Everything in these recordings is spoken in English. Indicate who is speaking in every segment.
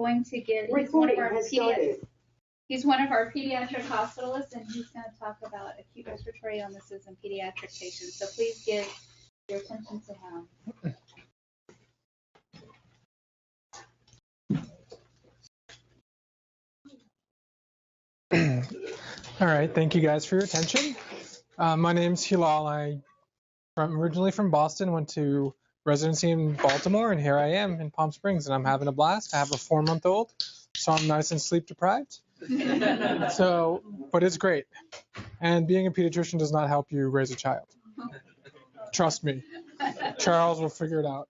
Speaker 1: going to give, he's one of our pediatric hospitalists, and he's going to talk about acute respiratory illnesses in pediatric patients. So please give your attention to him.
Speaker 2: All right, thank you guys for your attention. My name's Hilal. I'm originally from Boston, went to residency in Baltimore, and here I am in Palm Springs, and I'm having a blast. I have a 4-month-old, so I'm nice and sleep deprived. But it's great. And being a pediatrician does not help you raise a child. Trust me. Charles will figure it out.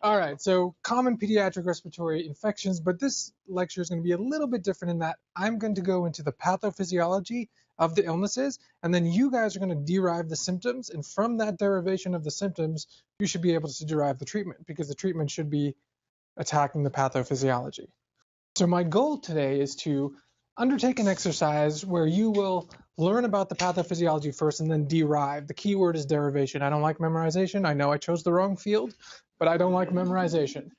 Speaker 2: All right, so common pediatric respiratory infections, but this lecture is going to be a little bit different in that I'm going to go into the pathophysiology of the illnesses, and then you guys are going to derive the symptoms, and from that derivation of the symptoms, you should be able to derive the treatment, because the treatment should be attacking the pathophysiology. So my goal today is to undertake an exercise where you will learn about the pathophysiology first and then derive. The key word is derivation. I don't like memorization. I know I chose the wrong field, but I don't like memorization.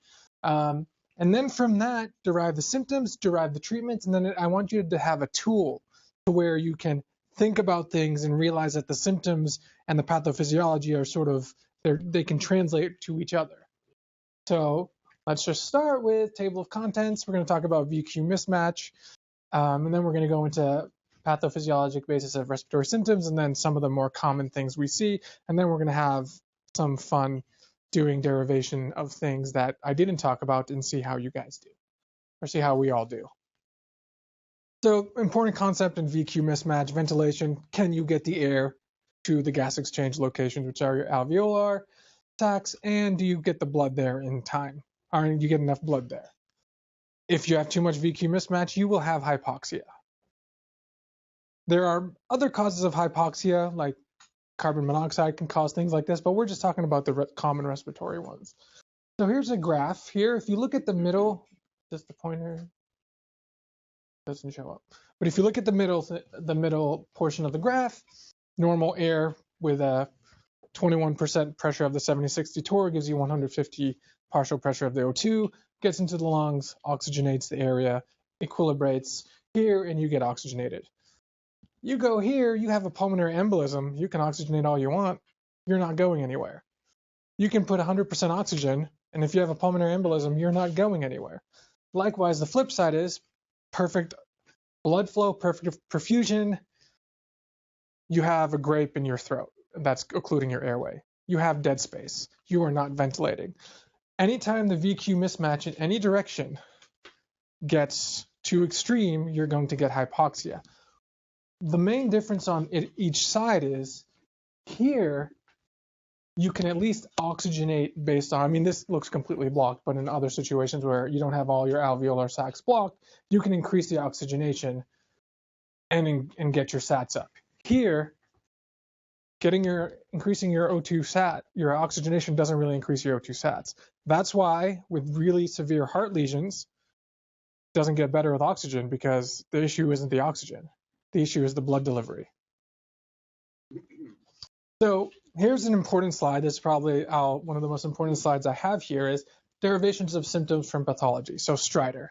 Speaker 2: And then from that, derive the symptoms, derive the treatments, and then I want you to have a tool to where you can think about things and realize that the symptoms and the pathophysiology are sort of, they can translate to each other. So let's just start with table of contents. We're going to talk about VQ mismatch, and then we're going to go into pathophysiologic basis of respiratory symptoms, and then some of the more common things we see, and then we're going to have some fun doing derivation of things that I didn't talk about and see how you guys do, or see how we all do. So important concept in VQ mismatch, ventilation. Can you get the air to the gas exchange locations, which are your alveolar sacs, and do you get the blood there in time? Or do you get enough blood there? If you have too much VQ mismatch, you will have hypoxia. There are other causes of hypoxia, like carbon monoxide can cause things like this, but we're just talking about the common respiratory ones. So here's a graph here. If you look at the middle, just the pointer doesn't show up. But if you look at the middle portion of the graph, normal air with a 21% pressure of the 70-60 torr gives you 150 partial pressure of the O2, gets into the lungs, oxygenates the area, equilibrates here, and you get oxygenated. You go here, you have a pulmonary embolism, you can oxygenate all you want, you're not going anywhere. You can put 100% oxygen, and if you have a pulmonary embolism, you're not going anywhere. Likewise, the flip side is perfect blood flow, perfect perfusion, you have a grape in your throat, that's occluding your airway. You have dead space, you are not ventilating. Anytime the VQ mismatch in any direction gets too extreme, you're going to get hypoxia. The main difference on each side is here you can at least oxygenate based on, I mean, this looks completely blocked, but in other situations where you don't have all your alveolar sacs blocked, you can increase the oxygenation and get your sats up. Here, increasing your O2 sat, your oxygenation doesn't really increase your O2 sats. That's why with really severe heart lesions, it doesn't get better with oxygen, because the issue isn't the oxygen. The issue is the blood delivery. So here's an important slide. This is probably one of the most important slides I have here is derivations of symptoms from pathology. So stridor.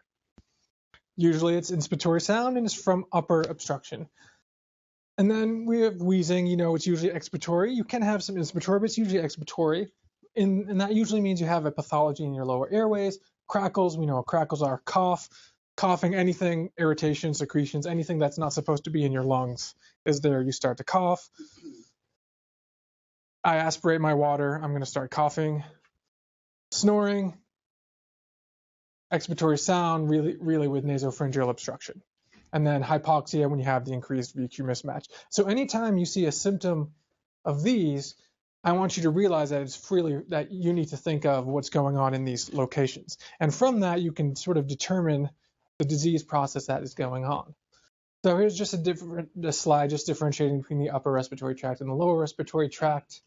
Speaker 2: Usually it's inspiratory sound and it's from upper obstruction. And then we have wheezing, it's usually expiratory. You can have some inspiratory, but it's usually expiratory. And that usually means you have a pathology in your lower airways. Crackles, we know what crackles are. Coughing, anything, irritation, secretions, anything that's not supposed to be in your lungs is there. You start to cough. I aspirate my water, I'm going to start coughing. Snoring, expiratory sound, really with nasopharyngeal obstruction. And then hypoxia when you have the increased VQ mismatch. So anytime you see a symptom of these, I want you to realize that that you need to think of what's going on in these locations. And from that, you can sort of determine the disease process that is going on. So here's just a slide just differentiating between the upper respiratory tract and the lower respiratory tract.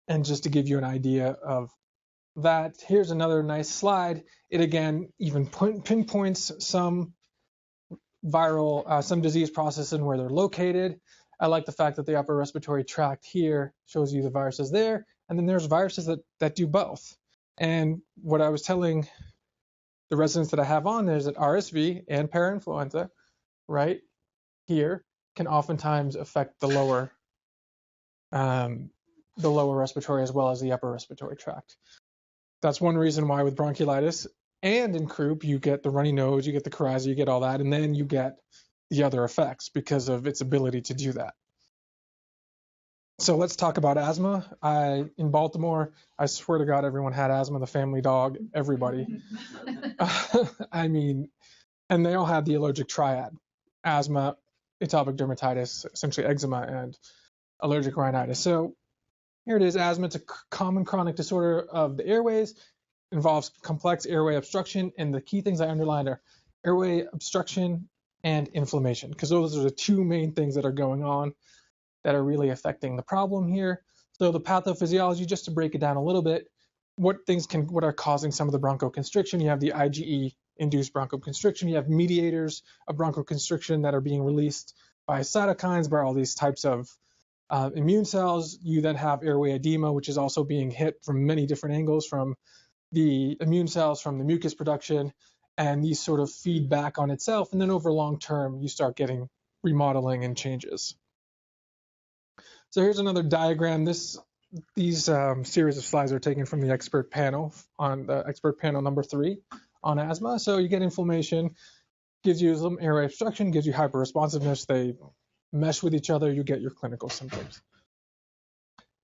Speaker 2: And just to give you an idea of that, here's another nice slide. It again even pinpoints some some disease process and where they're located. I like the fact that the upper respiratory tract here shows you the viruses there, and then there's viruses that do both. And what I was telling the residents that I have on there is that RSV and parainfluenza, right here, can oftentimes affect the lower respiratory as well as the upper respiratory tract. That's one reason why with bronchiolitis and in croup, you get the runny nose, you get the coryza, you get all that, and then you get the other effects because of its ability to do that. So let's talk about asthma. In Baltimore, I swear to God, everyone had asthma, the family dog, everybody. I mean, and they all had the allergic triad: asthma, atopic dermatitis, essentially eczema, and allergic rhinitis. So here it is, asthma. It's a common chronic disorder of the airways, involves complex airway obstruction, and the key things I underlined are airway obstruction and inflammation, because those are the two main things that are going on that are really affecting the problem here. So the pathophysiology, just to break it down a little bit, what are causing some of the bronchoconstriction? You have the IgE-induced bronchoconstriction. You have mediators of bronchoconstriction that are being released by cytokines, by all these types of immune cells. You then have airway edema, which is also being hit from many different angles, from the immune cells, from the mucus production, and these sort of feed back on itself. And then over long term, you start getting remodeling and changes. So here's another diagram. These series of slides are taken from the expert panel on the expert panel number 3 on asthma. So you get inflammation, gives you some airway obstruction, gives you hyperresponsiveness. They mesh with each other. You get your clinical symptoms.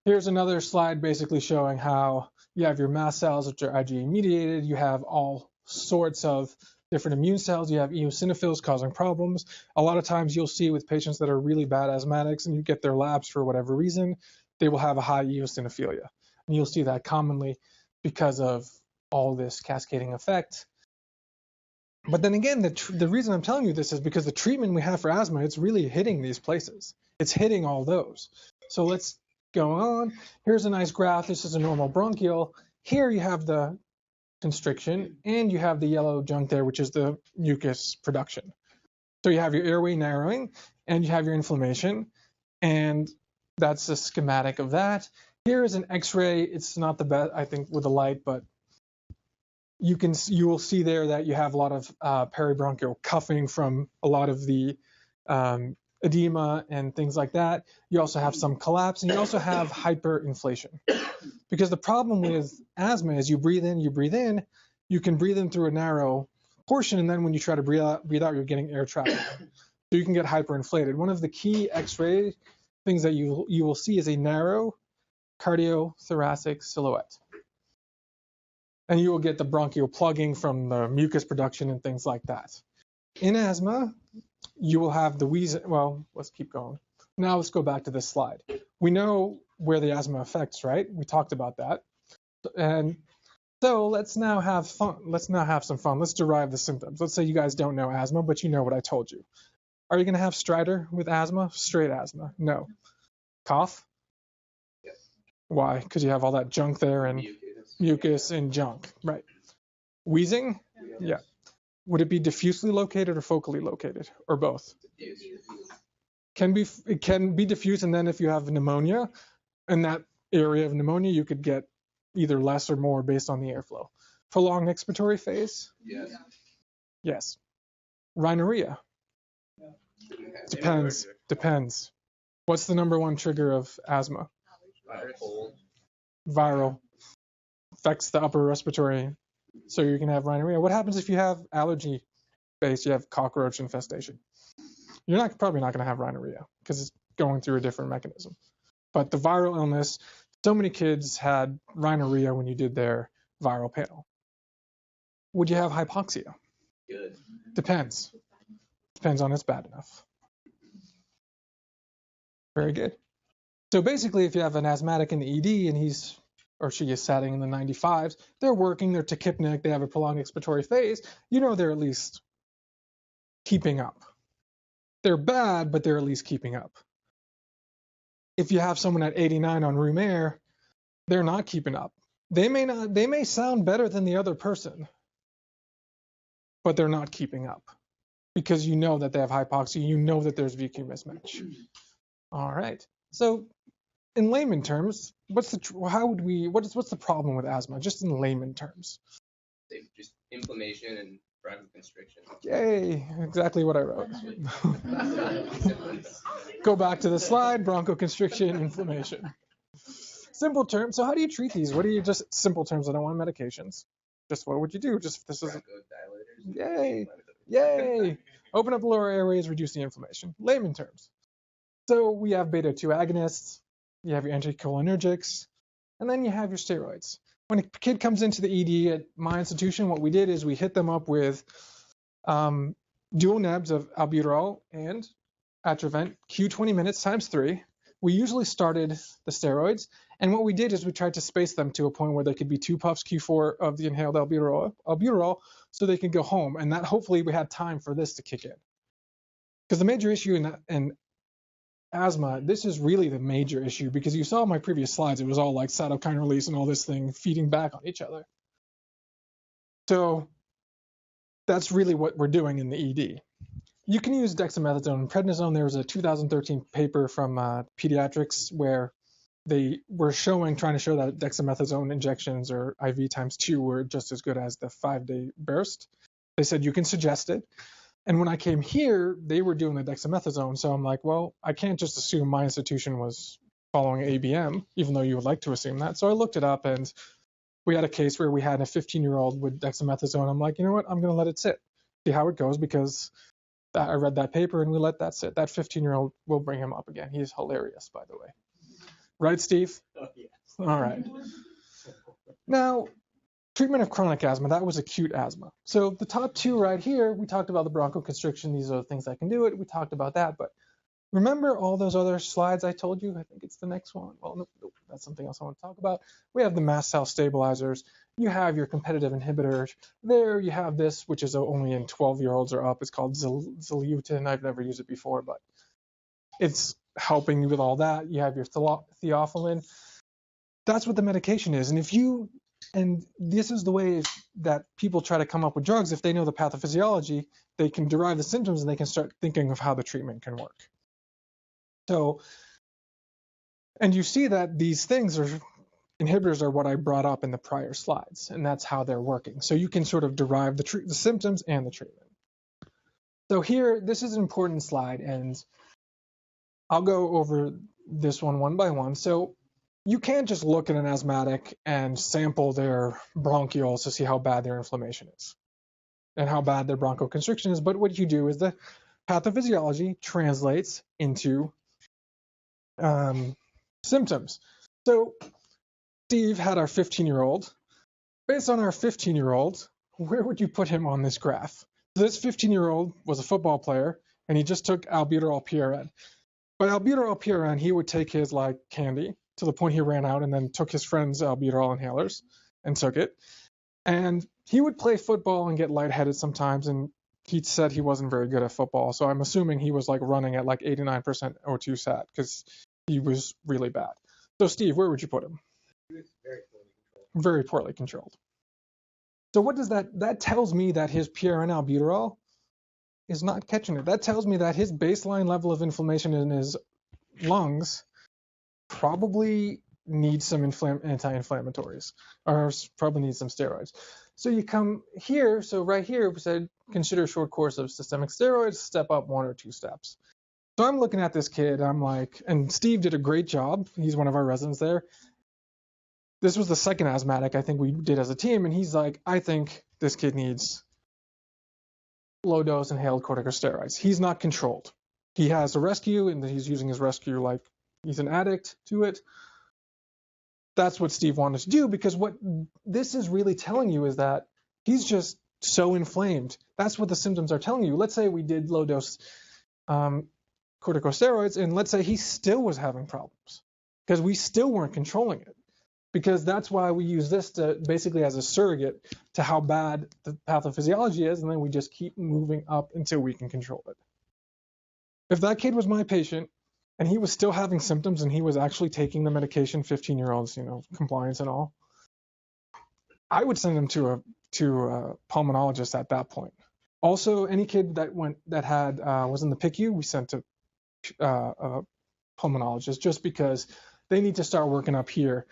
Speaker 2: Here's another slide basically showing how you have your mast cells, which are IgE mediated. You have all sorts of different immune cells. You have eosinophils causing problems. A lot of times you'll see with patients that are really bad asthmatics and you get their labs for whatever reason, they will have a high eosinophilia. And you'll see that commonly because of all this cascading effect. But then again, the reason I'm telling you this is because the treatment we have for asthma, it's really hitting these places. It's hitting all those. So let's go on. Here's a nice graph. This is a normal bronchial. Here you have the constriction, and you have the yellow junk there, which is the mucus production. So you have your airway narrowing, and you have your inflammation, and that's a schematic of that. Here is an X-ray. It's not the best, I think, with the light, but you will see there that you have a lot of peribronchial cuffing from a lot of the edema and things like that. You also have some collapse, and you also have hyperinflation. Because the problem with asthma is you breathe in, you can breathe in through a narrow portion, and then when you try to breathe out, you're getting air trapped. So you can get hyperinflated. One of the key X-ray things that you will see is a narrow cardiothoracic silhouette. And you will get the bronchial plugging from the mucus production and things like that. In asthma, you will have the wheezing. Well, let's keep going. Now let's go back to this slide. We know where the asthma affects, right? We talked about that. And so let's now have fun. Let's now have some fun. Let's derive the symptoms. Let's say you guys don't know asthma, but you know what I told you. Are you going to have stridor with asthma? Straight asthma? No. Cough?
Speaker 3: Yes.
Speaker 2: Why? Because you have all that junk there and mucus and junk, right? Wheezing? Yeah. Would it be diffusely located or focally located, or both? It can be diffuse, and then if you have pneumonia, in that area of pneumonia, you could get either less or more based on the airflow. Prolonged expiratory phase?
Speaker 3: Yes.
Speaker 2: Yes. Rhinorrhea? Depends. What's the number one trigger of asthma? Viral. Affects the upper respiratory, so you can have rhinorrhea. What happens if you have allergy based, you have cockroach infestation? You're probably not going to have rhinorrhea because it's going through a different mechanism. But the viral illness, so many kids had rhinorrhea when you did their viral panel. Would you have hypoxia?
Speaker 3: Good.
Speaker 2: Depends on it's bad enough. Very good. So basically, if you have an asthmatic in the ED and he's or she is sitting in the 95s, they're working, they're tachypnic, they have a prolonged expiratory phase, you know they're at least keeping up. They're bad, but they're at least keeping up. If you have someone at 89 on room air, they're not keeping up. They may sound better than the other person, but they're not keeping up because you know that they have hypoxia, you know that there's VQ mismatch. All right. So in layman terms, what's the problem with asthma? Just in layman terms.
Speaker 3: They just inflammation and bronchoconstriction.
Speaker 2: Yay, exactly what I wrote. Go back to the slide, bronchoconstriction, inflammation. Simple terms. So how do you treat these? What do you just simple terms? I don't want medications. Just what would you do? Just this is yay, yay. Open up the lower airways, reduce the inflammation. Layman terms. So we have beta 2 agonists. You have your anticholinergics, and then you have your steroids. When a kid comes into the ED at my institution, what we did is we hit them up with dual nebs of albuterol and Atrovent, Q20 minutes times 3. We usually started the steroids, and what we did is we tried to space them to a point where they could be 2 puffs Q4 of the inhaled albuterol so they could go home, and that hopefully we had time for this to kick in. Because the major issue in asthma, this is really the major issue, because you saw my previous slides, it was all like cytokine release and all this thing feeding back on each other. So that's really what we're doing in the ED. You can use dexamethasone and prednisone. There was a 2013 paper from Pediatrics where they were trying to show that dexamethasone injections or IV times 2 were just as good as the 5-day burst. They said you can suggest it. And when I came here, they were doing the dexamethasone. So I'm like, well, I can't just assume my institution was following ABM, even though you would like to assume that. So I looked it up, and we had a case where we had a 15-year-old with dexamethasone. I'm like, you know what? I'm going to let it sit, see how it goes, because I read that paper and we let that sit. That 15-year-old, we'll bring him up again. He's hilarious, by the way. Right, Steve?
Speaker 3: Oh, yes.
Speaker 2: All right. Now, treatment of chronic asthma, that was acute asthma. So the top 2 right here, we talked about the bronchoconstriction. These are the things that can do it. We talked about that. But remember all those other slides I told you? I think it's the next one. Well, nope, that's something else I want to talk about. We have the mast cell stabilizers. You have your competitive inhibitors. There you have this, which is only in 12-year-olds or up. It's called Zileuton. I've never used it before, but it's helping you with all that. You have your theophylline. That's what the medication is. And this is the way that people try to come up with drugs. If they know the pathophysiology, they can derive the symptoms and they can start thinking of how the treatment can work. So, and you see that these inhibitors are what I brought up in the prior slides, and that's how they're working. So you can sort of derive the symptoms and the treatment. So here, this is an important slide, and I'll go over this one by one. So you can't just look at an asthmatic and sample their bronchioles to see how bad their inflammation is and how bad their bronchoconstriction is. But what you do is the pathophysiology translates into symptoms. So Steve had our 15-year-old. Based on our 15-year-old, where would you put him on this graph? So this 15-year-old was a football player, and he just took albuterol PRN. By albuterol PRN, he would take his like candy to the point he ran out, and then took his friend's albuterol inhalers and took it. And he would play football and get lightheaded sometimes, and he said he wasn't very good at football. So I'm assuming he was like running at like 89% O2 sat because he was really bad. So Steve, where would you put him?
Speaker 3: He was very poorly controlled.
Speaker 2: Very poorly controlled. So what does that tells me that his PRN albuterol is not catching it. That tells me that his baseline level of inflammation in his lungs probably needs some anti-inflammatories, or probably needs some steroids. So you come here, so right here we said consider a short course of systemic steroids, step up 1 or 2 steps. So I'm looking at this kid, I'm like, and Steve did a great job. He's one of our residents there. This was the second asthmatic I think we did as a team, and he's like, I think this kid needs low dose inhaled corticosteroids. He's not controlled. He has a rescue, and he's using his rescue like he's an addict to it. That's what Steve wanted to do, because what this is really telling you is that he's just so inflamed. That's what the symptoms are telling you. Let's say we did low dose corticosteroids, and let's say he still was having problems because we still weren't controlling it. Because that's why we use this to basically as a surrogate to how bad the pathophysiology is, and then we just keep moving up until we can control it. If that kid was my patient and he was still having symptoms and he was actually taking the medication, 15-year-olds, compliance and all, I would send him to a pulmonologist at that point. Also, any kid that was in the PICU, we sent to a pulmonologist just because they need to start working up here.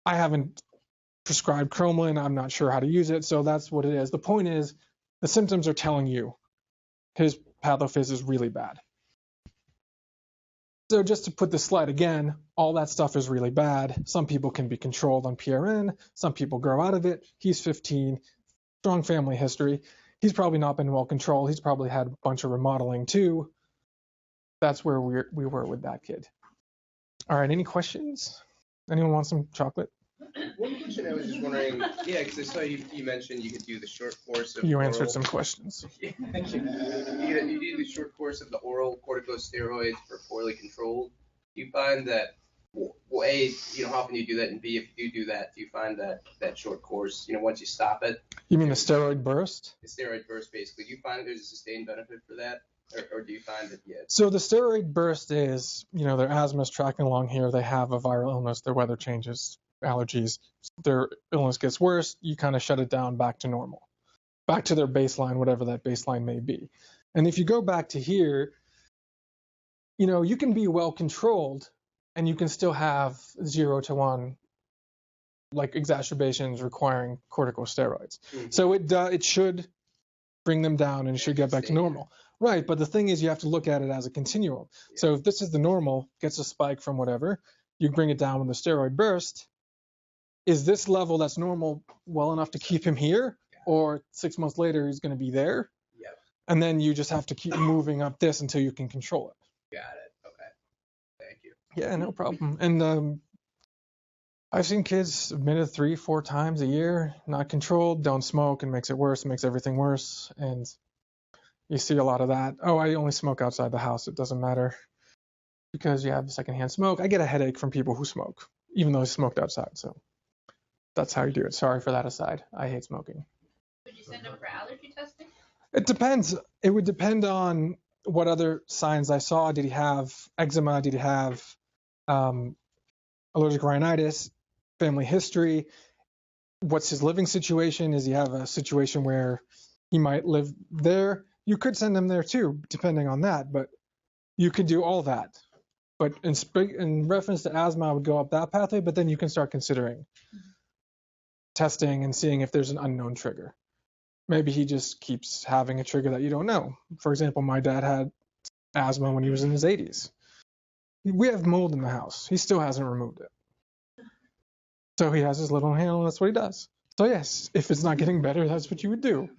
Speaker 2: I haven't prescribed cromolyn. I'm not sure how to use it, so that's what it is. The point is, the symptoms are telling you his pathophys is really bad. So just to put this slide again, all that stuff is really bad. Some people can be controlled on PRN. Some people grow out of it. He's 15, strong family history. He's probably not been well controlled. He's probably had a bunch of remodeling too. That's where we were with that kid. All right, any questions? Anyone want some chocolate?
Speaker 3: One question I was just wondering, yeah, because I saw you mentioned you could do the short course of
Speaker 2: You answered some questions.
Speaker 3: Yeah, you do the short course of the oral corticosteroids for poorly controlled. Do you find that, well, A, how often do you do that, and B, if you do that, do you find that short course, once you stop it?
Speaker 2: You mean the steroid burst?
Speaker 3: The steroid burst, basically. Do you find that there's a sustained benefit for that? Or do you find that, yeah?
Speaker 2: So the steroid burst is, their asthma is tracking along here. They have a viral illness. Their weather changes, allergies. Their illness gets worse. You kind of shut it down back to normal, back to their baseline, whatever that baseline may be. And if you go back to here, you can be well controlled and you can still have 0 to 1 like exacerbations requiring corticosteroids. Mm-hmm. So it should bring them down and it should get back to normal. Right, but the thing is you have to look at it as a continuum. Yeah. So if this is the normal, gets a spike from whatever, you bring it down with the steroid burst. Is this level that's normal well enough to keep him here? Or 6 months later he's going to be there?
Speaker 3: Yeah.
Speaker 2: And then you just have to keep moving up this until you can control it.
Speaker 3: Got it. Okay. Thank you.
Speaker 2: Yeah, no problem. And I've seen kids admitted 3-4 times a year, not controlled, don't smoke, and makes it worse, makes everything worse. And you see a lot of that. Oh, I only smoke outside the house. It doesn't matter because you have secondhand smoke. I get a headache from people who smoke, even though I smoked outside. So that's how you do it. Sorry for that aside. I hate smoking.
Speaker 1: Would you send them for allergy testing?
Speaker 2: It depends. It would depend on what other signs I saw. Did he have eczema? Did he have allergic rhinitis? Family history? What's his living situation? Does he have a situation where he might live there? You could send them there too, depending on that, but you could do all that. But in reference to asthma, I would go up that pathway, but then you can start considering testing and seeing if there's an unknown trigger. Maybe he just keeps having a trigger that you don't know. For example, my dad had asthma when he was in his 80s. We have mold in the house. He still hasn't removed it. So he has his little handle, and that's what he does. So yes, if it's not getting better, that's what you would do.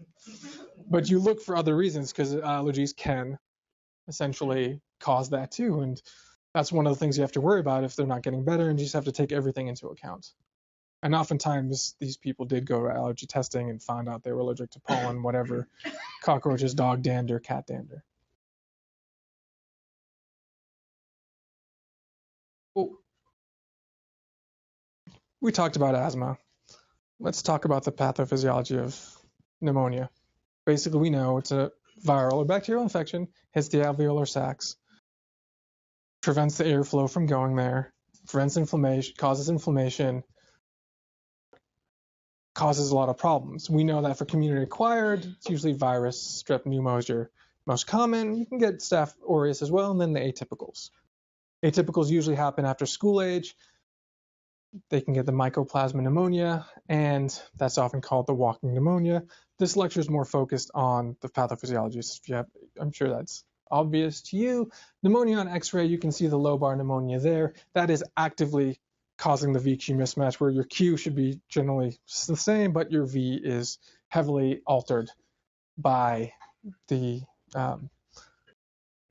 Speaker 2: But you look for other reasons because allergies can essentially cause that too. And that's one of the things you have to worry about if they're not getting better, and you just have to take everything into account. And oftentimes these people did go to allergy testing and found out they were allergic to pollen, whatever, cockroaches, dog dander, cat dander. Well, we talked about asthma. Let's talk about the pathophysiology of pneumonia. Basically, we know it's a viral or bacterial infection, hits the alveolar sacs, prevents the airflow from going there, prevents inflammation, causes a lot of problems. We know that for community acquired, it's usually virus, strep, pneumos, most common. You can get staph aureus as well, and then the atypicals. Atypicals usually happen after school age. They can get the mycoplasma pneumonia, and that's often called the walking pneumonia. This lecture is more focused on the pathophysiology. I'm sure that's obvious to you. Pneumonia on X-ray, you can see the lobar pneumonia there. That is actively causing the VQ mismatch, where your Q should be generally the same, but your V is heavily altered by the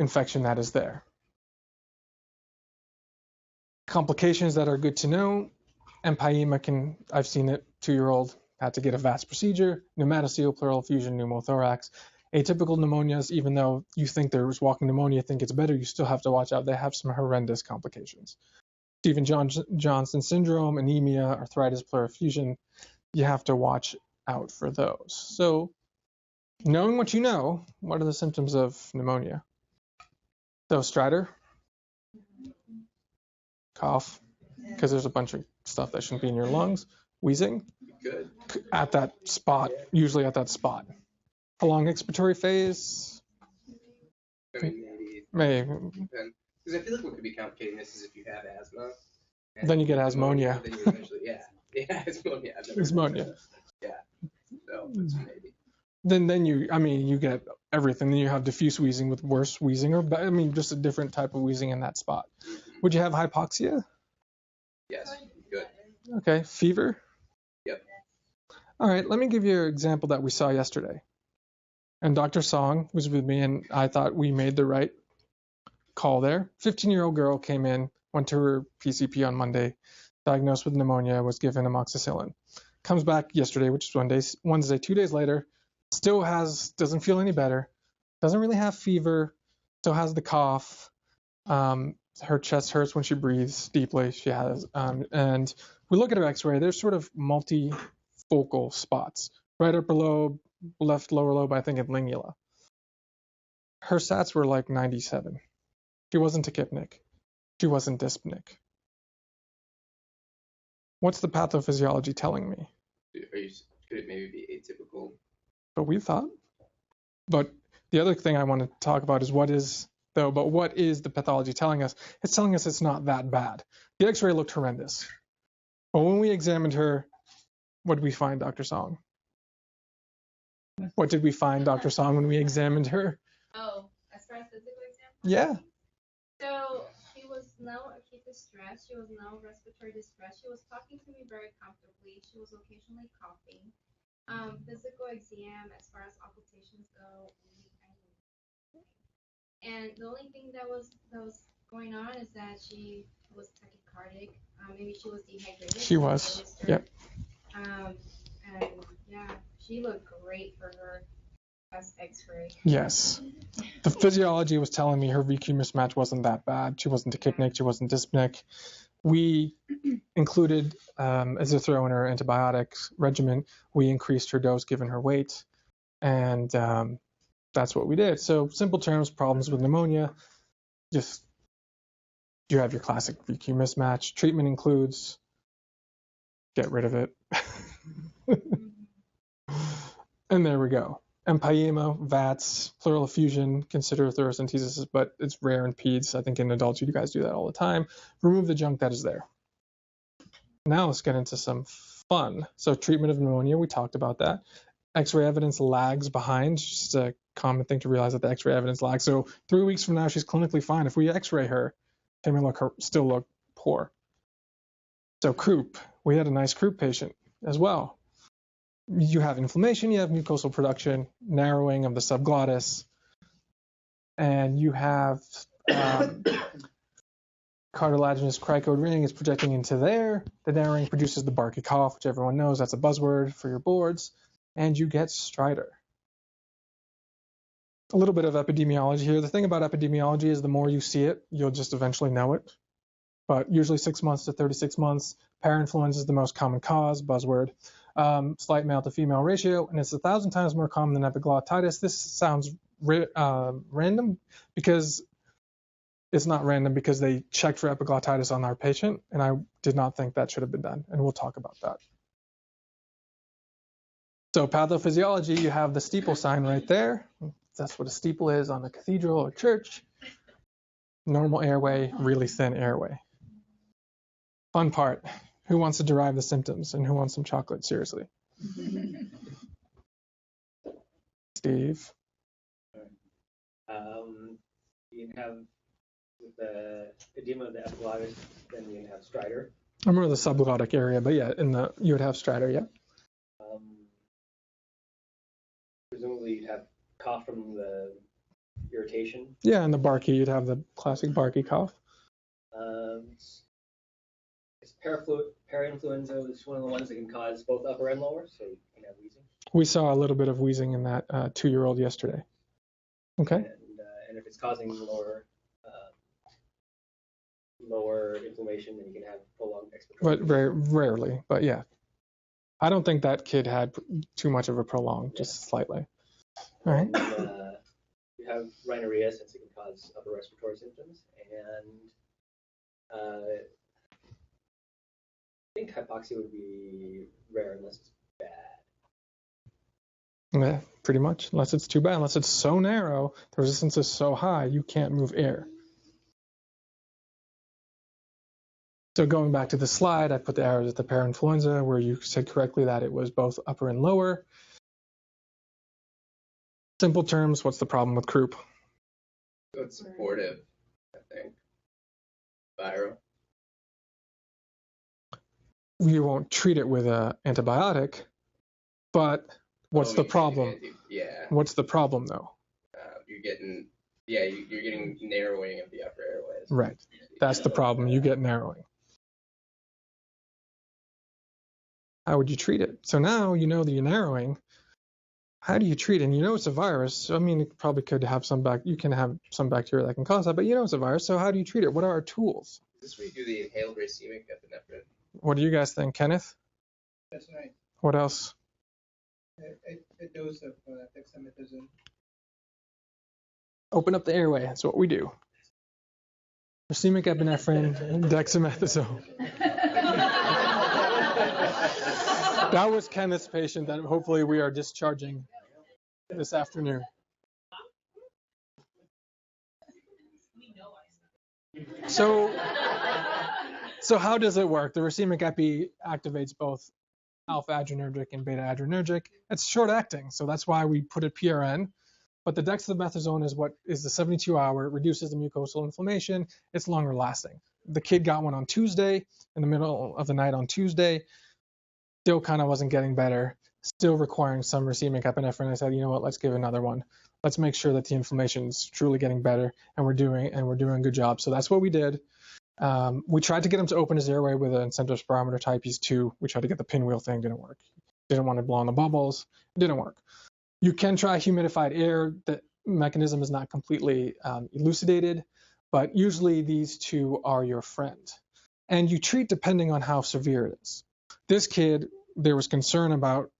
Speaker 2: infection that is there. Complications that are good to know. Empyema I've seen it, 2-year-old had to get a VATS procedure, pneumatocecal pleural effusion, pneumothorax. Atypical pneumonias, even though you think there's walking pneumonia, think it's better, you still have to watch out. They have some horrendous complications. Stevens-Johnson syndrome, anemia, arthritis, pleural effusion, you have to watch out for those. So knowing what you know, what are the symptoms of pneumonia? So Strider, cough, because there's a bunch of stuff that shouldn't be in your lungs. Wheezing,
Speaker 3: good.
Speaker 2: At that spot, usually at that spot. Prolonged expiratory phase.
Speaker 3: I mean,
Speaker 2: maybe.
Speaker 3: Because I feel like what could be complicating this is if you have asthma.
Speaker 2: Then you get asthmonia.
Speaker 3: Then you eventually, yeah. Yeah, it's pneumonia. I've never
Speaker 2: It's pneumonia.
Speaker 3: Yeah. So it's maybe.
Speaker 2: Then you get everything. Then you have diffuse wheezing with worse wheezing, or just a different type of wheezing in that spot. Would you have hypoxia?
Speaker 3: Yes. Good.
Speaker 2: Okay. Fever?
Speaker 3: Yep.
Speaker 2: All right. Let me give you an example that we saw yesterday. And Dr. Song was with me, and I thought we made the right call there. 15-year-old girl came in, went to her PCP on Monday, diagnosed with pneumonia, was given amoxicillin. Comes back yesterday, which is Wednesday, 2 days later, still doesn't feel any better, doesn't really have fever, still has the cough. Her chest hurts when she breathes deeply. She has, and we look at her X-ray. There's sort of multifocal spots, right upper lobe, left lower lobe, I think, and lingula. Her sats were like 97. She wasn't tachypnic. She wasn't dyspneic. What's the pathophysiology telling me?
Speaker 3: Could it maybe be atypical?
Speaker 2: But we thought. But the other thing I want to talk about is what is the pathology telling us? It's telling us it's not that bad. The X-ray looked horrendous. But when we examined her, what did we find, Dr. Song? What did we find, Dr. Song, when we examined her?
Speaker 4: Oh, as far as physical exam?
Speaker 2: Yeah.
Speaker 4: So she was no acute distress. She was no respiratory distress. She was talking to me very comfortably. She was occasionally coughing. Physical exam, as far as occultations go, and the only thing that was going on is that she was tachycardic. Maybe she was dehydrated.
Speaker 2: She was. Yep.
Speaker 4: And yeah, she looked great for her X-ray.
Speaker 2: Yes. The physiology was telling me her VQ mismatch wasn't that bad. She wasn't tachypnic. She wasn't dyspneic. We included azithro in her antibiotics regimen. We increased her dose given her weight, and that's what we did. So simple terms, problems with pneumonia, just you have your classic VQ mismatch. Treatment includes get rid of it. And there we go. Empyema, VATS, pleural effusion, consider thoracentesis, but it's rare in peds. I think in adults you guys do that all the time. Remove the junk that is there. Now let's get into some fun. So treatment of pneumonia, we talked about that. X-ray evidence lags behind. Just a common thing to realize that the X-ray evidence lags. So 3 weeks from now, she's clinically fine. If we X-ray her, can we still look poor? So croup, we had a nice croup patient as well. You have inflammation, you have mucosal production, narrowing of the subglottis, and you have cartilaginous cricoid ring is projecting into there. The narrowing produces the barky cough, which everyone knows that's a buzzword for your boards, and you get stridor. A little bit of epidemiology here. The thing about epidemiology is the more you see it, you'll just eventually know it. But usually 6 months to 36 months. Parainfluenza is the most common cause, buzzword. Slight male to female ratio, and it's 1,000 times more common than epiglottitis. This sounds random because it's not random because they checked for epiglottitis on our patient, and I did not think that should have been done, and we'll talk about that. So pathophysiology, you have the steeple sign right there. That's what a steeple is on a cathedral or church. Normal airway, really thin airway. Fun part. Who wants to derive the symptoms and who wants some chocolate? Seriously. Steve.
Speaker 5: You can have with the edema of the epiglottis, then you can have stridor.
Speaker 2: I'm more the subglottic area, but yeah, you would have stridor, yeah.
Speaker 5: Presumably you'd have cough from the irritation.
Speaker 2: Yeah, and the barky, you'd have the classic barky cough.
Speaker 5: It's parainfluenza is one of the ones that can cause both upper and lower, so you can have wheezing.
Speaker 2: We saw a little bit of wheezing in that 2-year-old yesterday. Okay.
Speaker 5: And if it's causing lower inflammation, then you can have prolonged expectorant.
Speaker 2: But very rarely, but yeah. I don't think that kid had too much of a prolonged, just slightly. All right.
Speaker 5: And, you have rhinorrhea, since it can cause upper respiratory symptoms, and I think hypoxia would be rare unless it's bad.
Speaker 2: Yeah, pretty much. Unless it's too bad. Unless it's so narrow, the resistance is so high, you can't move air. So going back to the slide, I put the arrows at the parainfluenza where you said correctly that it was both upper and lower. Simple terms, what's the problem with croup?
Speaker 3: So it's supportive, I think. Viral.
Speaker 2: You won't treat it with an antibiotic, but what's the problem?
Speaker 3: Yeah.
Speaker 2: What's the problem though?
Speaker 3: You're getting narrowing of the upper airways.
Speaker 2: Right. That's the problem. You get narrowing. How would you treat it? So now you know that you're narrowing. How do you treat it? And you know it's a virus. So, I mean, it probably could have you can have some bacteria that can cause that, but you know it's a virus. So how do you treat it? What are our tools?
Speaker 3: Is this where you do the inhaled racemic epinephrine?
Speaker 2: What do you guys think, Kenneth?
Speaker 6: That's right.
Speaker 2: What else?
Speaker 6: A dose of dexamethasone.
Speaker 2: Open up the airway. That's what we do. Racemic epinephrine and dexamethasone. That was Kenneth's patient that hopefully we are discharging this afternoon. So how does it work? The racemic epi activates both alpha adrenergic and beta adrenergic. It's short acting, so that's why we put it PRN. But the dexamethasone is what is the 72-hour. It reduces the mucosal inflammation. It's longer lasting. The kid got one on Tuesday, in the middle of the night on Tuesday. Still kind of wasn't getting better. Still requiring some racemic epinephrine. I said, you know what? Let's give another one. Let's make sure that the inflammation is truly getting better, and we're doing a good job. So that's what we did. We tried to get him to open his airway with an incentive spirometer type. He's 2. We tried to get the pinwheel thing. Didn't work. Didn't want to blow on the bubbles. It didn't work. You can try humidified air. The mechanism is not completely elucidated, but usually these two are your friend. And you treat depending on how severe it is. This kid, there was concern about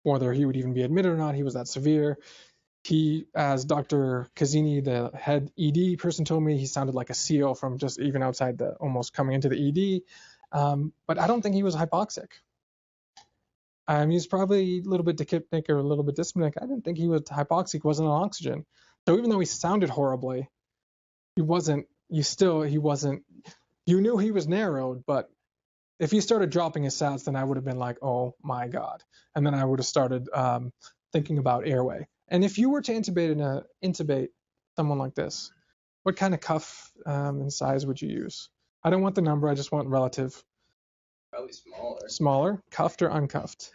Speaker 2: whether he would even be admitted or not. He was that severe. He, as Dr. Cazzini, the head ED person, told me, he sounded like a seal from just even outside almost coming into the ED. But I don't think he was hypoxic. He was probably a little bit tachypnic or a little bit dyspneic. I didn't think he was hypoxic, wasn't on oxygen. So even though he sounded horribly, you knew he was narrowed, but if he started dropping his sats, then I would have been like, oh my God. And then I would have started thinking about airway. And if you were to intubate someone like this, what kind of cuff and size would you use? I don't want the number, I just want relative.
Speaker 3: Probably smaller.
Speaker 2: Smaller, cuffed or uncuffed?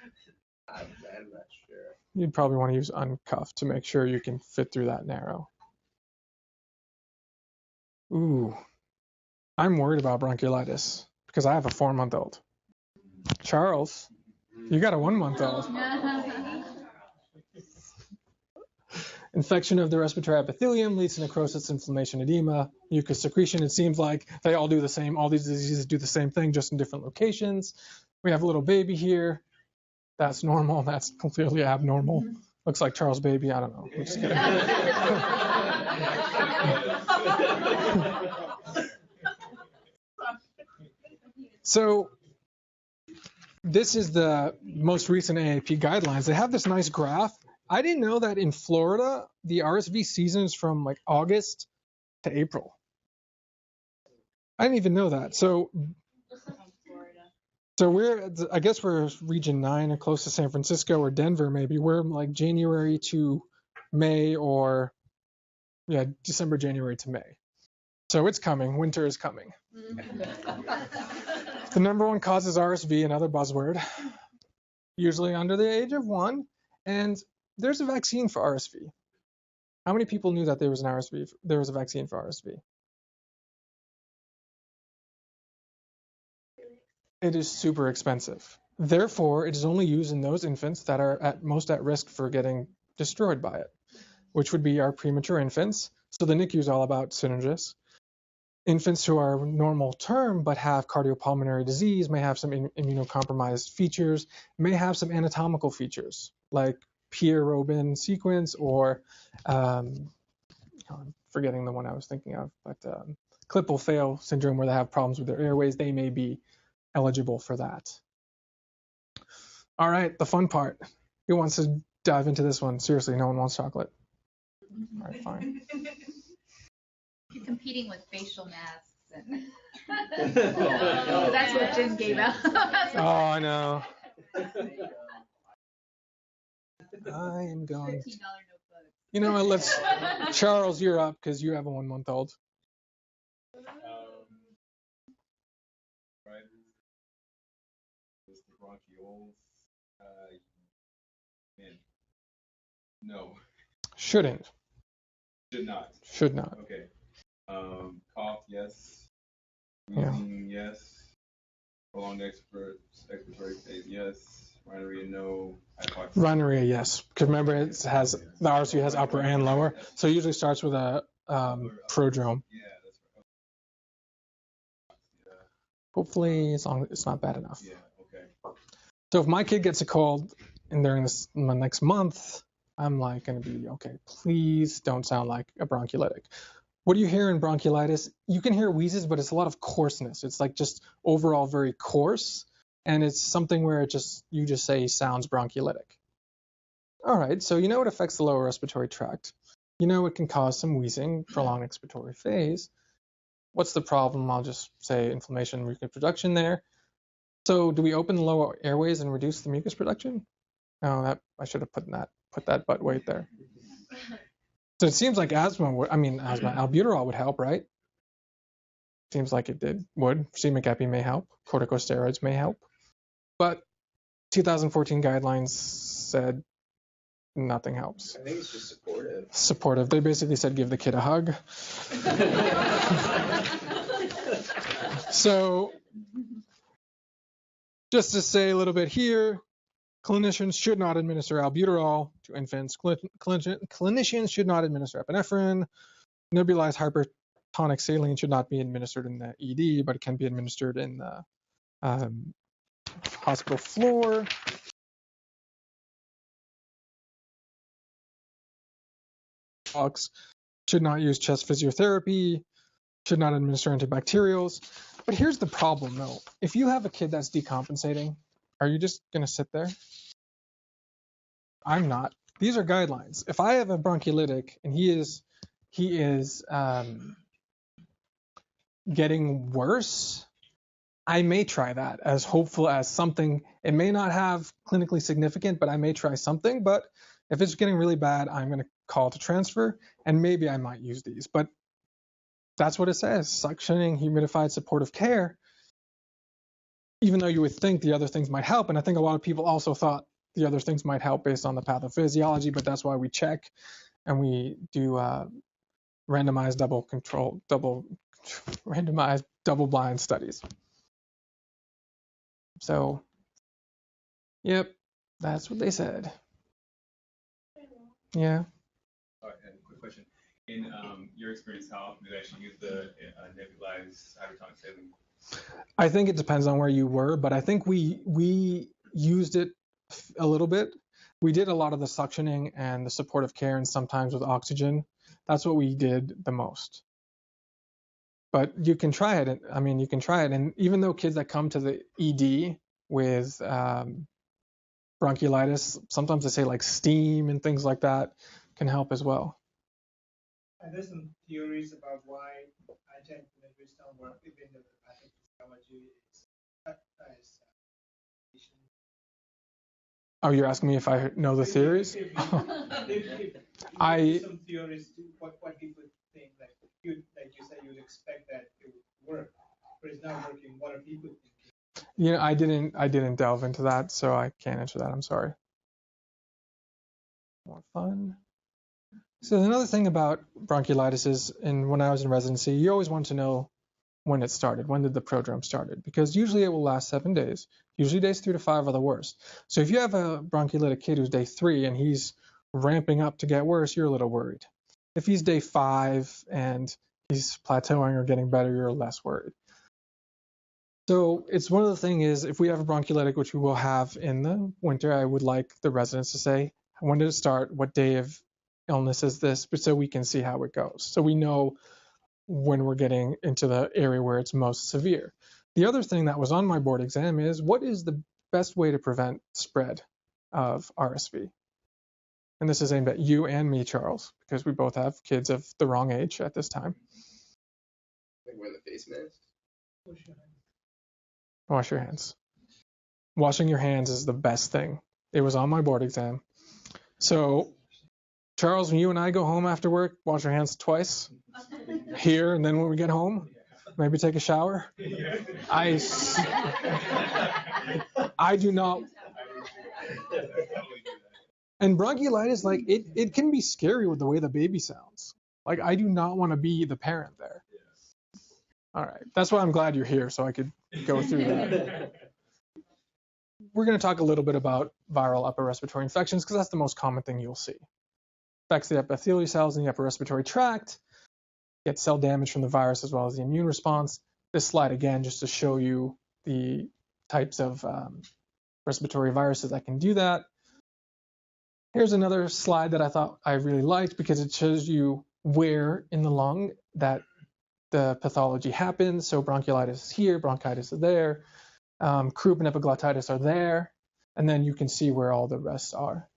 Speaker 3: I'm not sure.
Speaker 2: You'd probably want to use uncuffed to make sure you can fit through that narrow. Ooh, I'm worried about bronchiolitis because I have a 4-month-old. Charles, you got a 1-month-old. Infection of the respiratory epithelium leads to necrosis, inflammation, edema, mucus secretion. It seems like they all do the same. All these diseases do the same thing, just in different locations. We have a little baby here. That's normal. That's clearly abnormal. Looks like Charles' baby. I don't know. I'm just kidding. So this is the most recent AAP guidelines. They have this nice graph. I didn't know that in Florida, the RSV season is from like August to April. I didn't even know that. So I guess we're region 9 or close to San Francisco or Denver maybe. We're like January to May or December, January to May. So it's coming. Winter is coming. The number one cause is RSV, another buzzword, usually under the age of 1. And there's a vaccine for RSV. How many people knew that there was a vaccine for RSV? It is super expensive. Therefore, it is only used in those infants that are most at risk for getting destroyed by it, which would be our premature infants. So the NICU is all about synergists. Infants who are normal term but have cardiopulmonary disease may have some immunocompromised features, may have some anatomical features like Pierre-Robin sequence or I'm forgetting the one I was thinking of, but Klippel-Feil syndrome where they have problems with their airways. They may be eligible for that. All right, the fun part. Who wants to dive into this one? Seriously, no one wants chocolate. All right, fine.
Speaker 1: You're competing with facial masks medicine. That's what Jim gave out.
Speaker 2: Oh, I know. I am going.
Speaker 1: $15 notebook.
Speaker 2: You know what? Let's. Charles, you're up because you have a 1-month-old.
Speaker 7: Right. Is the bronchioles? Man. No.
Speaker 2: Shouldn't.
Speaker 7: Should not.
Speaker 2: Should not.
Speaker 7: Okay. Cough, yes.
Speaker 2: Yeah.
Speaker 7: Wheezing, yes. Prolonged expiratory phase, yes. Rhinorrhea, no. Hypoxia.
Speaker 2: Rhinorrhea, yes. Because remember, it has the RSV has upper and lower, so it usually starts with a prodrome.
Speaker 7: Yeah, that's right. Yeah.
Speaker 2: Hopefully, as long as it's not bad enough.
Speaker 7: Yeah, okay.
Speaker 2: So if my kid gets a cold and during my next month, I'm like going to be, okay, please don't sound like a bronchiolitic. What do you hear in bronchiolitis? You can hear wheezes, but it's a lot of coarseness. It's like just overall very coarse. And it's something where you just say sounds bronchiolitic. All right, so you know it affects the lower respiratory tract. You know it can cause some wheezing, prolonged expiratory phase. What's the problem? I'll just say inflammation and mucus production there. So do we open the lower airways and reduce the mucus production? No, I should have put that butt weight there. So it seems like albuterol would help, right? Seems like it would. C-MAC epi may help. Corticosteroids may help. But 2014 guidelines said nothing helps.
Speaker 3: I think it's just supportive.
Speaker 2: Supportive. They basically said give the kid a hug. So just to say a little bit here, clinicians should not administer albuterol to infants. Clinicians should not administer epinephrine. Nebulized hypertonic saline should not be administered in the ED, but it can be administered in the hospital floor. Dogs should not use chest physiotherapy, should not administer antibacterials. But here's the problem, though. If you have a kid that's decompensating, are you just going to sit there? I'm not. These are guidelines. If I have a bronchiolitic and he is getting worse, I may try that as hopeful as something. It may not have clinically significant, but I may try something. But if it's getting really bad, I'm going to call to transfer, and maybe I might use these. But that's what it says: suctioning, humidified, supportive care. Even though you would think the other things might help, and I think a lot of people also thought the other things might help based on the pathophysiology, but that's why we check and we do randomized double-blind studies. So, yep, that's what they said. Yeah.
Speaker 7: All right, and a quick question. In your experience, how often do they actually use the nebulized hypertonic saline?
Speaker 2: I think it depends on where you were, but I think we used it a little bit. We did a lot of the suctioning and the supportive care, and sometimes with oxygen. That's what we did the most. But you can try it. You can try it. And even though kids that come to the ED with bronchiolitis, sometimes they say like steam and things like that can help as well.
Speaker 6: And there's some theories about why anti-inflammatories don't work within the pathophysiology.
Speaker 2: Oh, you're asking me if I know the theories?
Speaker 6: Some theories to what people think, like you said, you'd expect that it would work, but it's not working. What are people thinking?
Speaker 2: I didn't delve into that, so I can't answer that. I'm sorry. More fun. So another thing about bronchiolitis is, when I was in residency, you always want to know when it started. When did the prodrome started? Because usually it will last 7 days. Usually days 3 to 5 are the worst. So if you have a bronchiolitic kid who's day 3 and he's ramping up to get worse, you're a little worried. If he's day 5 and he's plateauing or getting better, you're less worried. So it's one of the things is, if we have a bronchiolitic, which we will have in the winter, I would like the residents to say, when did it start? What day of illness is this? But so we can see how it goes. So we know when we're getting into the area where it's most severe. The other thing that was on my board exam is, what is the best way to prevent spread of RSV? And this is aimed at you and me, Charles, because we both have kids of the wrong age at this time.
Speaker 3: I think wear the face mask?
Speaker 2: Wash your hands. Washing your hands is the best thing. It was on my board exam. So, Charles, when you and I go home after work, wash our hands twice. Here, and then when we get home, maybe take a shower. I do not. And bronchiolitis, like, it can be scary with the way the baby sounds. Like, I do not want to be the parent there. All right. That's why I'm glad you're here, so I could go through that. We're going to talk a little bit about viral upper respiratory infections because that's the most common thing you'll see. Affects the epithelial cells in the upper respiratory tract, gets cell damage from the virus as well as the immune response. This slide, again, just to show you the types of respiratory viruses that can do that. Here's another slide that I thought I really liked because it shows you where in the lung that the pathology happens. So bronchiolitis is here, bronchitis is there, croup and epiglottitis are there, and then you can see where all the rest are.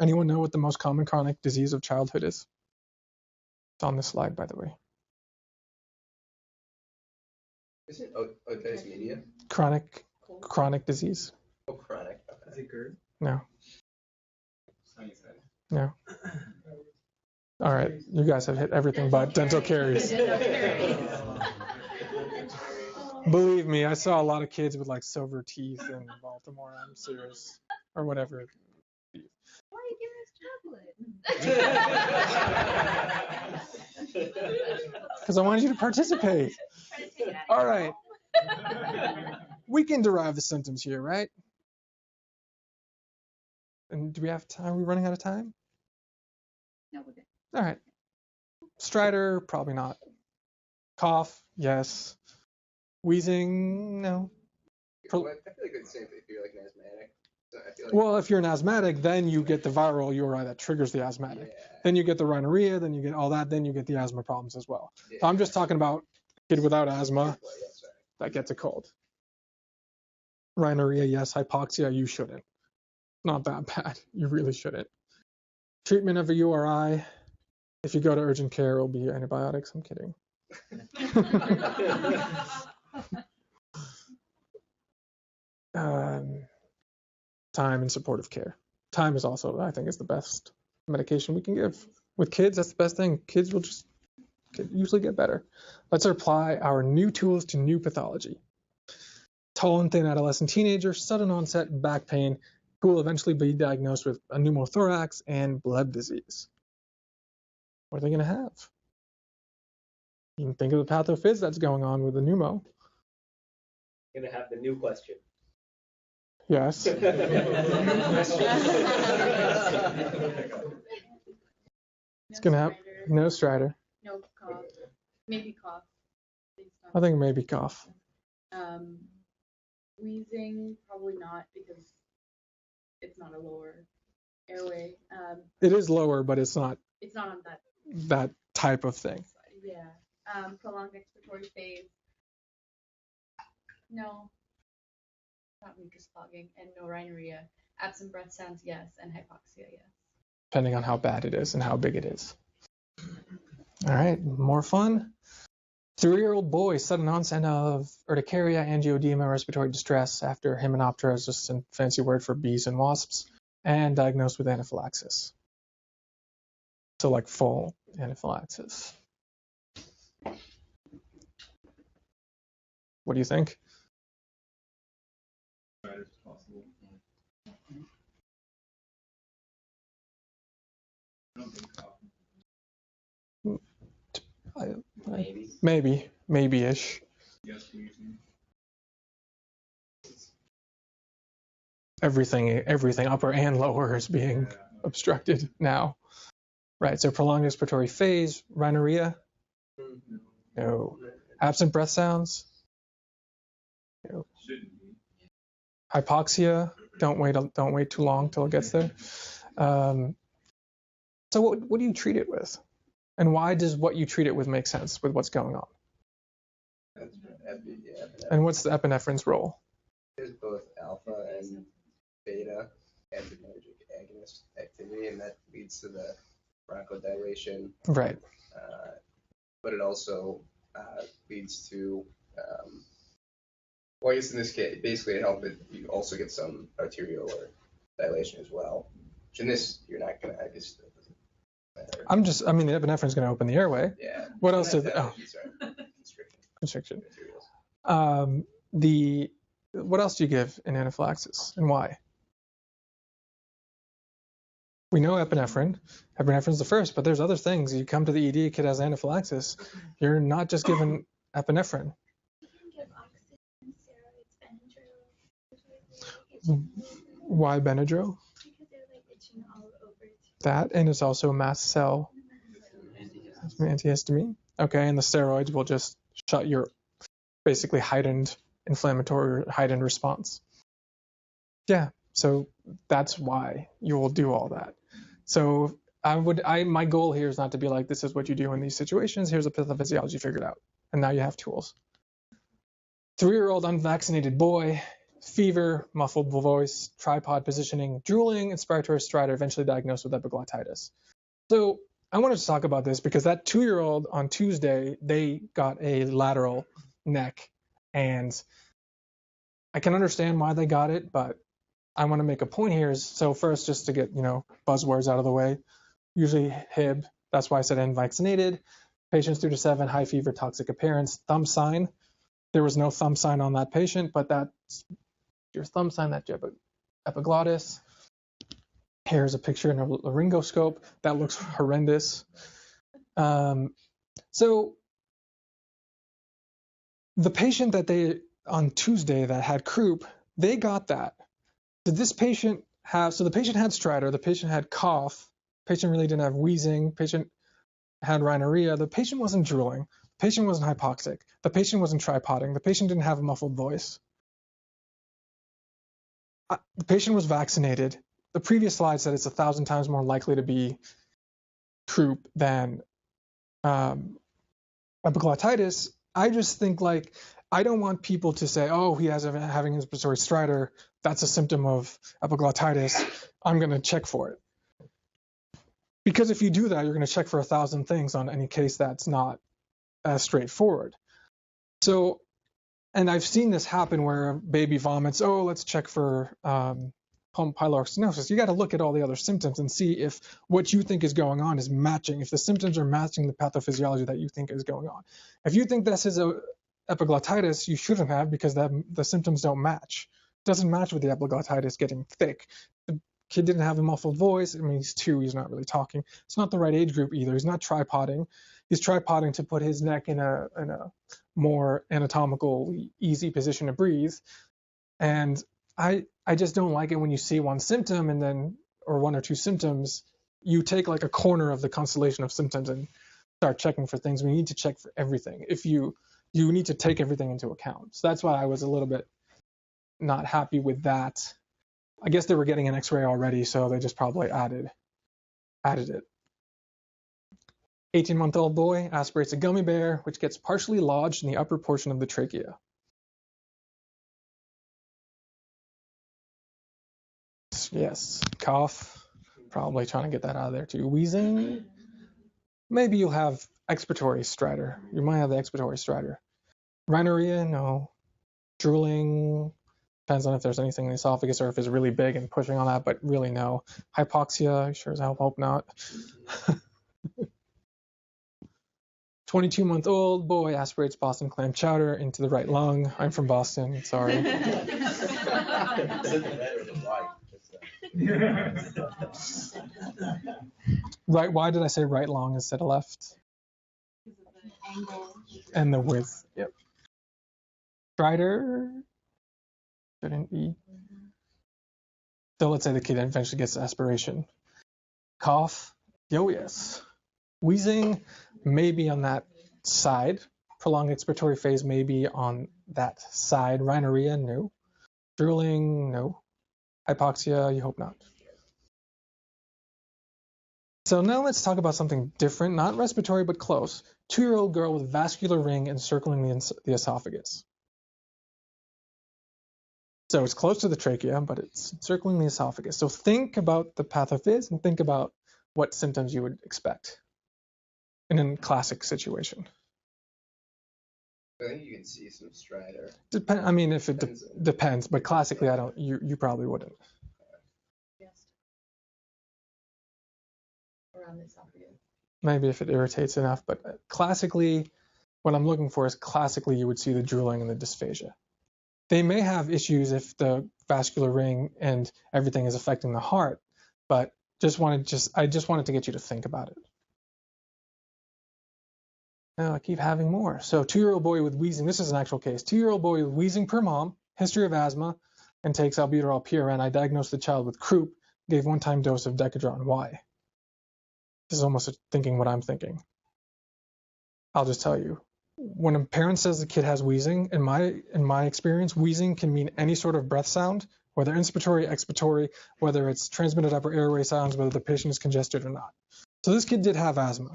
Speaker 2: Anyone know what the most common chronic disease of childhood is? It's on this slide, by the way.
Speaker 3: Is it otitis media?
Speaker 2: Chronic disease.
Speaker 3: Oh, chronic. Okay.
Speaker 6: Is it GERD?
Speaker 2: No. No. All right, you guys have hit everything but dental caries. Believe me, I saw a lot of kids with like silver teeth in Baltimore. I'm serious, or whatever.
Speaker 1: Why are you giving us chocolate?
Speaker 2: Because I wanted you to participate. All right. We can derive the symptoms here, right? And do we have time? Are we running out of time?
Speaker 1: No, we're good.
Speaker 2: All right. Stridor, probably not. Cough, yes. Wheezing, no.
Speaker 3: Well, I feel like it's the same thing if you're like an asthmatic. So I feel like,
Speaker 2: Well, if you're an asthmatic, then you get the viral URI that triggers the asthmatic.
Speaker 3: yeah.
Speaker 2: Then you get the rhinorrhea, then you get all that, then you get the asthma problems as well.
Speaker 3: Yeah.
Speaker 2: So I'm just talking about kid without asthma
Speaker 3: Well, yeah, sorry.
Speaker 2: that gets a cold. Rhinorrhea, yes. Hypoxia, you shouldn't. Not that bad. You really shouldn't. Treatment of a URI, if you go to urgent care, it will be antibiotics. I'm kidding. Time and supportive care. Time is also, I think, is the best medication we can give. With kids, that's the best thing. Kids will just usually get better. Let's apply our new tools to new pathology. Tall and thin adolescent teenager, sudden onset back pain, who will eventually be diagnosed with a pneumothorax and blood disease. What are they going to have? You can think of the pathophys that's going on with the pneumo.
Speaker 5: Going to have the new question.
Speaker 2: Yes. It's going to have no stridor.
Speaker 1: No cough. Maybe cough.
Speaker 2: I think maybe cough.
Speaker 1: Wheezing, probably not because it's not a lower airway.
Speaker 2: It is lower, but it's not
Speaker 1: on
Speaker 2: that type of thing.
Speaker 1: Yeah. Prolonged expiratory phase. No. Not mucus clogging and no rhinorrhea. Absent breath sounds, yes, and hypoxia, yes.
Speaker 2: Depending on how bad it is and how big it is. All right, more fun. 3-year-old boy, sudden onset of urticaria, angioedema, respiratory distress after Hymenoptera is just a fancy word for bees and wasps, and diagnosed with anaphylaxis. So like full anaphylaxis. What do you think?
Speaker 7: Possible. I don't think cough.
Speaker 2: Maybe-ish.
Speaker 7: Yes, wheezing.
Speaker 2: Everything upper and lower is being obstructed now. Right, so prolonged respiratory phase, rhinorrhea? No. Absent breath sounds? No.
Speaker 7: Shouldn't be.
Speaker 2: Hypoxia? Don't wait too long till it gets there. So what do you treat it with? And why does what you treat it with make sense with what's going on?
Speaker 3: That's epinephrine.
Speaker 2: And what's the epinephrine's role?
Speaker 3: There's both alpha and beta antinergic agonist activity, and that leads to the bronchodilation.
Speaker 2: Right.
Speaker 3: But it also leads to, well, I guess in this case, basically to help it, you also get some arterial or dilation as well. Which in this, you're not going to, I guess, that doesn't matter.
Speaker 2: I mean, the epinephrine is going to open the airway.
Speaker 3: Yeah.
Speaker 2: What else did,
Speaker 3: Sorry.
Speaker 2: constriction.
Speaker 3: Materials.
Speaker 2: What else do you give in anaphylaxis and why? We know epinephrine. Epinephrine's the first, but there's other things. You come to the ED, kid has anaphylaxis. You're not just given epinephrine.
Speaker 1: You can give oxygen, steroids, Benadryl.
Speaker 2: Why Benadryl?
Speaker 1: Because they're like itching all over.
Speaker 2: That, and it's also mast cell antihistamine. Okay, and the steroids will just shut your basically heightened inflammatory or heightened response. Yeah, so that's why you will do all that. So my goal here is not to be like, this is what you do in these situations. Here's a pathophysiology figured out. And now you have tools. 3-year-old unvaccinated boy, fever, muffled voice, tripod positioning, drooling, inspiratory stridor, eventually diagnosed with epiglottitis. So I wanted to talk about this because that 2-year-old on Tuesday, they got a lateral neck. And I can understand why they got it, but I want to make a point here. So first, just to get, buzzwords out of the way, usually HIB, that's why I said unvaccinated, patients 2 to 7, high fever, toxic appearance, thumb sign. There was no thumb sign on that patient, but that's your thumb sign, that's your epiglottis. Here's a picture in a laryngoscope. That looks horrendous. So the patient that on Tuesday that had croup, they got that. Did this patient have, so the patient had stridor, the patient had cough, patient really didn't have wheezing, patient had rhinorrhea, the patient wasn't drooling, the patient wasn't hypoxic, the patient wasn't tripoding, the patient didn't have a muffled voice. The patient was vaccinated. The previous slide said it's 1,000 times more likely to be croup than epiglottitis. I just think I don't want people to say, oh, he has having inspiratory stridor, that's a symptom of epiglottitis, I'm going to check for it. Because if you do that, you're going to check for 1,000 things on any case that's not as straightforward. So, and I've seen this happen where a baby vomits, oh, let's check for pyloric stenosis. You got to look at all the other symptoms and see if what you think is going on is matching, if the symptoms are matching the pathophysiology that you think is going on. If you think this is a epiglottitis, you shouldn't have, because the symptoms don't match. It doesn't match with the epiglottitis getting thick. The kid didn't have a muffled voice. I mean, he's 2, he's not really talking. It's not the right age group either. He's not tripoding. He's tripoding to put his neck in a more anatomical, easy position to breathe. And I just don't like it when you see one symptom and then, or 1 or 2 symptoms, you take like a corner of the constellation of symptoms and start checking for things. We need to check for everything. If you need to take everything into account. So that's why I was a little bit not happy with that. I guess they were getting an X-ray already, so they just probably added it. 18-month-old boy aspirates a gummy bear, which gets partially lodged in the upper portion of the trachea. Yes, cough, probably trying to get that out of there too. Wheezing, maybe you'll have expiratory stridor. You might have the expiratory stridor. Rhinorrhea, no. Drooling, depends on if there's anything in the esophagus or if it's really big and pushing on that, but really no. Hypoxia, sure as hell hope not. 22-month-old boy aspirates Boston clam chowder into the right lung. I'm from Boston, sorry. Right, why did I say right lung instead of left?
Speaker 1: Angle.
Speaker 2: And the width, yep. Stridor shouldn't be. So let's say the kid eventually gets aspiration. Cough, oh yes. Wheezing, maybe on that side. Prolonged expiratory phase, maybe on that side. Rhinorrhea, no. Drooling, no. Hypoxia, you hope not. So now let's talk about something different, not respiratory, but close. 2-year-old girl with vascular ring encircling the esophagus. So it's close to the trachea, but it's encircling the esophagus. So think about the pathophys and think about what symptoms you would expect in a classic situation.
Speaker 3: I think you can see some stridor.
Speaker 2: I mean, if it depends, but classically, I don't. You probably wouldn't.
Speaker 8: Around this area.
Speaker 2: Maybe if it irritates enough, but classically, what I'm looking for is classically you would see the drooling and the dysphagia. They may have issues if the vascular ring and everything is affecting the heart, but I just wanted to get you to think about it. Now I keep having more. So 2-year-old boy with wheezing. This is an actual case. 2-year-old boy with wheezing per mom, history of asthma, and takes albuterol PRN. I diagnosed the child with croup, gave one-time dose of Decadron. Why? This is almost thinking what I'm thinking. I'll just tell you. When a parent says the kid has wheezing, in my experience, wheezing can mean any sort of breath sound, whether inspiratory, expiratory, whether it's transmitted upper airway sounds, whether the patient is congested or not. So this kid did have asthma.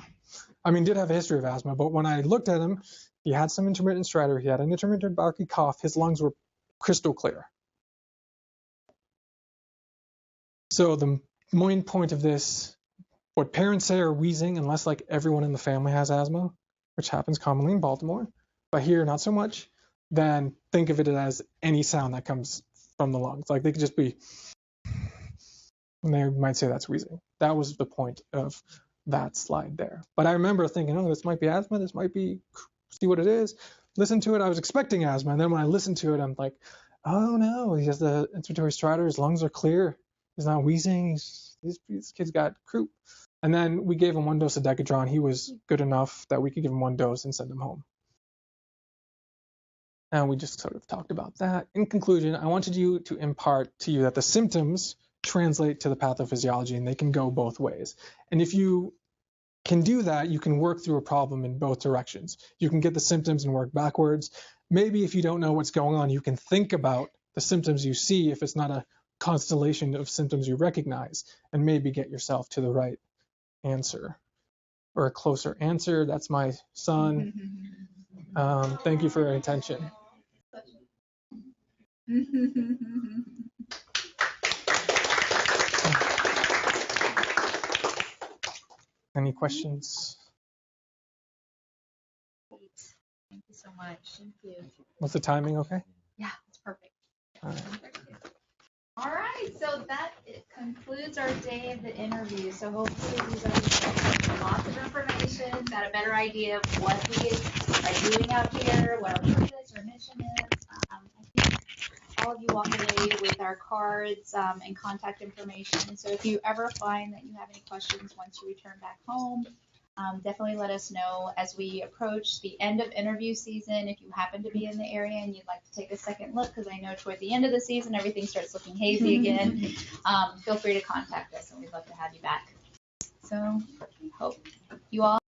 Speaker 2: Did have a history of asthma, but when I looked at him, he had some intermittent stridor, he had an intermittent barky cough, his lungs were crystal clear. So the main point of this, what parents say are wheezing, unless like everyone in the family has asthma, which happens commonly in Baltimore, but here not so much, then think of it as any sound that comes from the lungs. Like they could just be, and they might say that's wheezing. That was the point of that slide there. But I remember thinking, oh, this might be asthma, this might be, see what it is. Listen to it, I was expecting asthma, and then when I listened to it, I'm like, oh no, he has the inspiratory stridor, his lungs are clear, he's not wheezing, this kid's got croup. And then we gave him 1 dose of Decadron. He was good enough that we could give him 1 dose and send him home. And we just sort of talked about that. In conclusion, I wanted you to impart to you that the symptoms translate to the pathophysiology, and they can go both ways. And if you can do that, you can work through a problem in both directions. You can get the symptoms and work backwards. Maybe if you don't know what's going on, you can think about the symptoms you see if it's not a constellation of symptoms you recognize, and maybe get yourself to the right answer or a closer answer. That's my son. Thank you for your attention. Any questions?
Speaker 8: Thank you so much. Thank you.
Speaker 2: Was the timing okay?
Speaker 8: Yeah, it's perfect.
Speaker 2: All right.
Speaker 1: All right, so that concludes our day of the interview. So hopefully you guys got lots of information, got a better idea of what we are doing out here, what our purpose, our mission is. I think all of you walk away with our cards and contact information. So if you ever find that you have any questions once you return back home, definitely let us know as we approach the end of interview season. If you happen to be in the area and you'd like to take a second look, because I know toward the end of the season everything starts looking hazy again, feel free to contact us and we'd love to have you back. So hope you all